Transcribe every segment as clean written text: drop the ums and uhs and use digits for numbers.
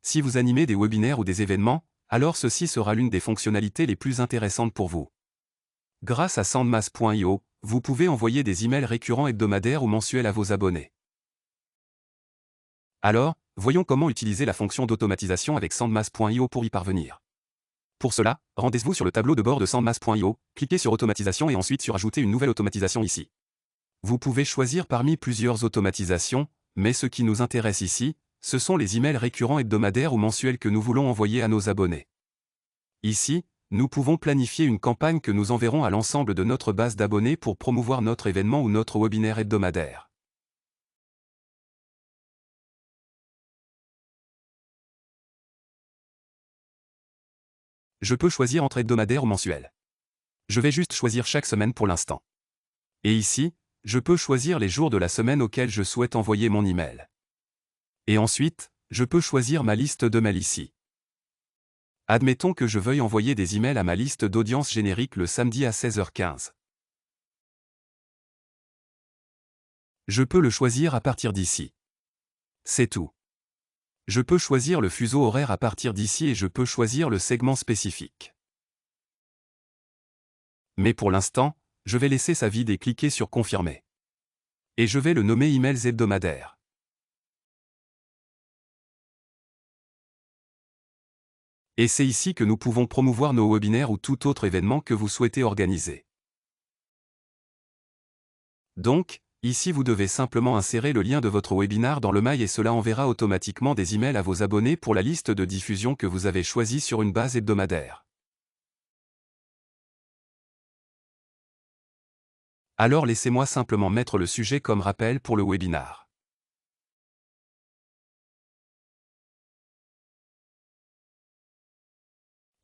si vous animez des webinaires ou des événements, alors ceci sera l'une des fonctionnalités les plus intéressantes pour vous. Grâce à Sandmass.io, vous pouvez envoyer des emails récurrents hebdomadaires ou mensuels à vos abonnés. Alors, voyons comment utiliser la fonction d'automatisation avec Sandmass.io pour y parvenir. Pour cela, rendez-vous sur le tableau de bord de Sandmass.io, cliquez sur Automatisation et ensuite sur Ajouter une nouvelle automatisation ici. Vous pouvez choisir parmi plusieurs automatisations, mais ce qui nous intéresse ici, ce sont les emails récurrents hebdomadaires ou mensuels que nous voulons envoyer à nos abonnés. Ici, nous pouvons planifier une campagne que nous enverrons à l'ensemble de notre base d'abonnés pour promouvoir notre événement ou notre webinaire hebdomadaire. Je peux choisir entre hebdomadaire ou mensuel. Je vais juste choisir chaque semaine pour l'instant. Et ici, je peux choisir les jours de la semaine auxquels je souhaite envoyer mon email. Et ensuite, je peux choisir ma liste de mails ici. Admettons que je veuille envoyer des emails à ma liste d'audience générique le samedi à 16h15. Je peux le choisir à partir d'ici. C'est tout. Je peux choisir le fuseau horaire à partir d'ici et je peux choisir le segment spécifique. Mais pour l'instant, je vais laisser ça vide et cliquer sur Confirmer. Et je vais le nommer Emails hebdomadaires. Et c'est ici que nous pouvons promouvoir nos webinaires ou tout autre événement que vous souhaitez organiser. Donc, ici vous devez simplement insérer le lien de votre webinar dans le mail et cela enverra automatiquement des emails à vos abonnés pour la liste de diffusion que vous avez choisie sur une base hebdomadaire. Alors laissez-moi simplement mettre le sujet comme rappel pour le webinar.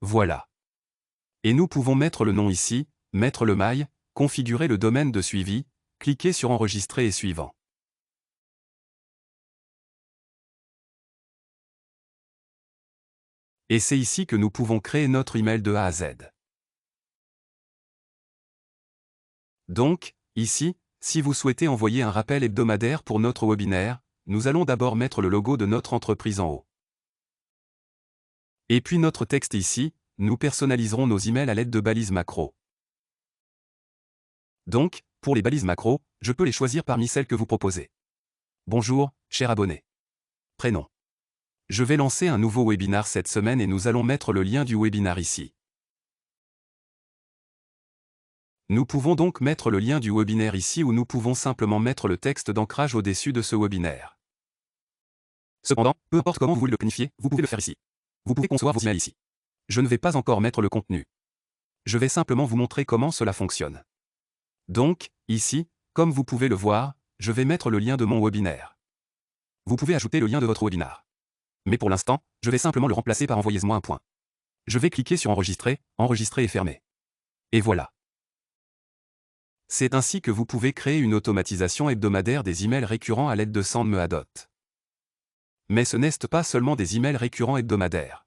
Voilà. Et nous pouvons mettre le nom ici, mettre le mail, configurer le domaine de suivi, cliquer sur Enregistrer et suivant. Et c'est ici que nous pouvons créer notre email de A à Z. Donc, ici, si vous souhaitez envoyer un rappel hebdomadaire pour notre webinaire, nous allons d'abord mettre le logo de notre entreprise en haut. Et puis notre texte ici, nous personnaliserons nos emails à l'aide de balises macro. Donc, pour les balises macro, je peux les choisir parmi celles que vous proposez. Bonjour, cher abonné. Prénom. Je vais lancer un nouveau webinar cette semaine et nous allons mettre le lien du webinar ici. Nous pouvons donc mettre le lien du webinaire ici ou nous pouvons simplement mettre le texte d'ancrage au-dessus de ce webinaire. Cependant, peu importe comment vous voulez le planifier, vous pouvez le faire ici. Vous pouvez concevoir vos emails ici. Je ne vais pas encore mettre le contenu. Je vais simplement vous montrer comment cela fonctionne. Donc, ici, comme vous pouvez le voir, je vais mettre le lien de mon webinaire. Vous pouvez ajouter le lien de votre webinar. Mais pour l'instant, je vais simplement le remplacer par envoyez-moi un point. Je vais cliquer sur Enregistrer, Enregistrer et fermer. Et voilà. C'est ainsi que vous pouvez créer une automatisation hebdomadaire des emails récurrents à l'aide de SendMeAdot. Mais ce n'est pas seulement des emails récurrents hebdomadaires.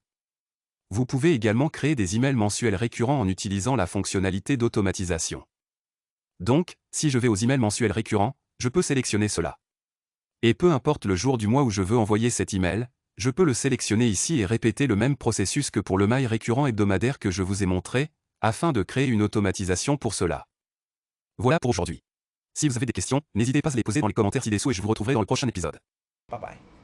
Vous pouvez également créer des emails mensuels récurrents en utilisant la fonctionnalité d'automatisation. Donc, si je vais aux emails mensuels récurrents, je peux sélectionner cela. Et peu importe le jour du mois où je veux envoyer cet email, je peux le sélectionner ici et répéter le même processus que pour le mail récurrent hebdomadaire que je vous ai montré, afin de créer une automatisation pour cela. Voilà pour aujourd'hui. Si vous avez des questions, n'hésitez pas à les poser dans les commentaires ci-dessous et je vous retrouverai dans le prochain épisode. Bye bye.